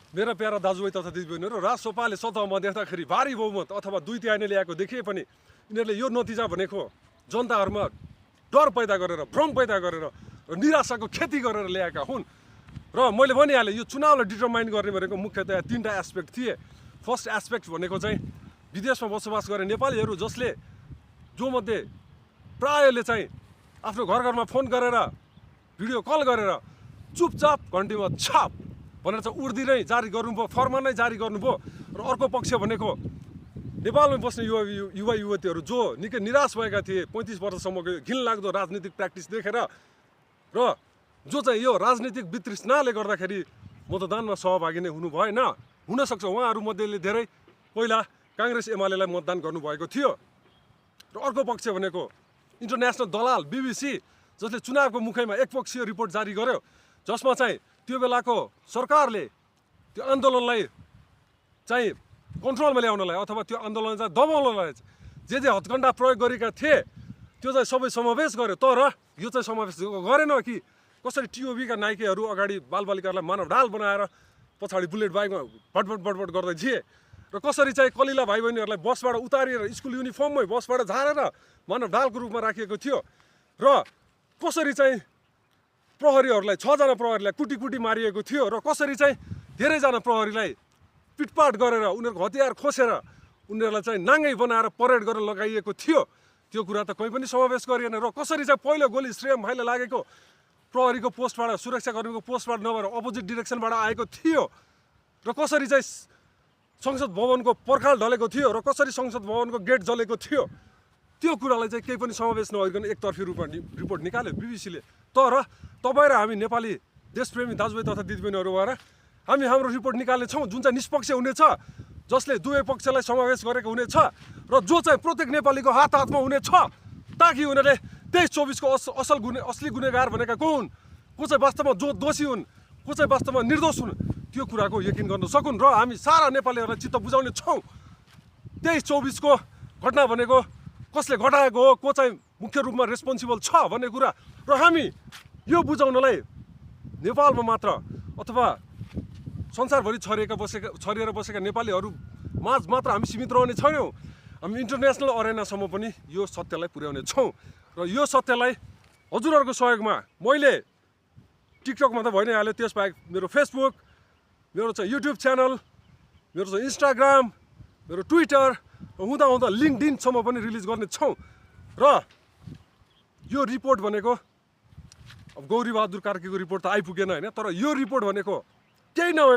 मेरा प्यारा दाजुभाइ तथा दिदीबहिनीहरू, राजसपाले सतहमा देख्दाखेरि भारी बहुमत अथवा 2/3 ल्याएको देखिए पनि यिनीहरूले यो नतिजा भनेको जनताहरूमा डर पैदा गरेर, भ्रम पैदा गरेर र निराशाको खेती गरेर ल्याएका हुन्। र मैले भनिहालेँ यो चुनावलाई डिटरमाइन गर्ने भनेको मुख्यतया 3टा एस्पेक्ट थिए। फर्स्ट एस्पेक्ट भनेको चाहिँ विदेशमा बसोबास गर्ने नेपालीहरू जसले जो मध्ये प्रायले चाहिँ आफ्नो घरमा फोन गरेर भिडियो कल गरेर चुपचाप घन्टीमा छाप भनेर चाहिँ उर्दी नै जारी गर्नुभयो, फर्मा नै जारी गर्नुभयो। र अर्को पक्ष भनेको नेपालमा बस्ने युवा युवतीहरू जो निकै निराश भएका थिए 35 वर्षसम्मको घिनलाग्दो राजनीतिक प्र्याक्टिस देखेर र जो चाहिँ यो राजनीतिक वितृष्णाले गर्दाखेरि मतदानमा सहभागी नै हुनु भएन। हुनसक्छ उहाँहरूमध्येले धेरै पहिला काङ्ग्रेस एमालेलाई मतदान गर्नुभएको थियो। र अर्को पक्ष भनेको इन्टरनेसनल दलाल BBC जसले चुनावको मुखैमा एकपक्षीय रिपोर्ट जारी गर्यो, जसमा चाहिँ त्यो बेलाको सरकारले त्यो आन्दोलनलाई चाहिँ कन्ट्रोलमा ल्याउनलाई अथवा त्यो आन्दोलन चाहिँ दबाउनलाई जे हत्कण्डा प्रयोग गरेका थिए त्यो चाहिँ सबै समावेश गर्यो। तर यो चाहिँ समावेश गरेन कि कसरी टिओबीका नायिकाहरू अगाडि बालबालिकाहरूलाई मानव ढाल बनाएर पछाडि बुलेट बाइकमा भटभट भटभट गर्दै थिए र कसरी चाहिँ कलिला भाइ बहिनीहरूलाई बसबाट उतारिएर स्कुल युनिफर्ममै बसबाट झारेर मानव ढालको रूपमा राखिएको थियो र कसरी चाहिँ प्रहरीहरूलाई 6 जना प्रहरीलाई कुटी कुटी मारिएको थियो र कसरी चाहिँ धेरैजना प्रहरीलाई पिटपाट गरेर उनीहरूको हतियार खोसेर उनीहरूलाई चाहिँ नाङ्गै बनाएर परेड गरेर लगाइएको थियो। त्यो कुरा त कहीँ पनि समावेश गरिएन। र कसरी चाहिँ पहिलो गोली श्रेयम भाइले लागेको प्रहरीको पोस्टबाट, सुरक्षाकर्मीको पोस्टबाट नभएर अपोजिट डिरेक्सनबाट आएको थियो र कसरी चाहिँ संसद भवनको पर्खाल ढलेको थियो र कसरी संसद भवनको गेट जलेको थियो त्यो कुरालाई चाहिँ केही पनि समावेश नगरिकन एकतर्फी रूपमा रिपोर्ट निकाल्यो BBCले। तर तपाईँ र हामी नेपाली देशप्रेमी दाजुभाइ तथा दिदीबहिनीहरू भएर हामी हाम्रो रिपोर्ट निकाल्नेछौँ जुन चाहिँ निष्पक्ष हुनेछ, जसले दुवै पक्षलाई समावेश गरेको हुनेछ र जो चाहिँ प्रत्येक नेपालीको हात हातमा हुनेछ, ताकि उनीहरूले 23-24को असली गुनेगार भनेका को हुन्, को चाहिँ वास्तवमा जो दोषी हुन्, को चाहिँ वास्तवमा निर्दोष हुन्, त्यो कुराको यकिन गर्न सकुन्। र हामी सारा नेपालीहरूलाई चित्त बुझाउने छौँ 23-24को घटना भनेको कसले घटाएको हो, को चाहिँ मुख्य रूपमा रेस्पोन्सिबल छ भन्ने कुरा र हामी यो बुझाउनलाई नेपालमा मात्र अथवा संसारभरि छरिएर बसेका नेपालीहरू माझ मात्र हामी सीमित रहने छैनौँ। हामी इन्टरनेसनल अरेनासम्म पनि यो सत्यलाई पुर्याउने छौँ र यो सत्यलाई हजुरहरूको सहयोगमा मैले टिकटकमा त भइ नै हाल्यो, त्यसबाहेक मेरो फेसबुक, मेरो चाहिँ युट्युब च्यानल, मेरो चाहिँ इन्स्टाग्राम, मेरो ट्विटर हुँदा लिङ्कडिनसम्म पनि रिलिज गर्ने छौँ। र यो रिपोर्ट भनेको अब गौरी बहादुर कार्कीको रिपोर्ट त आइपुगेन होइन, तर यो रिपोर्ट भनेको केही नभए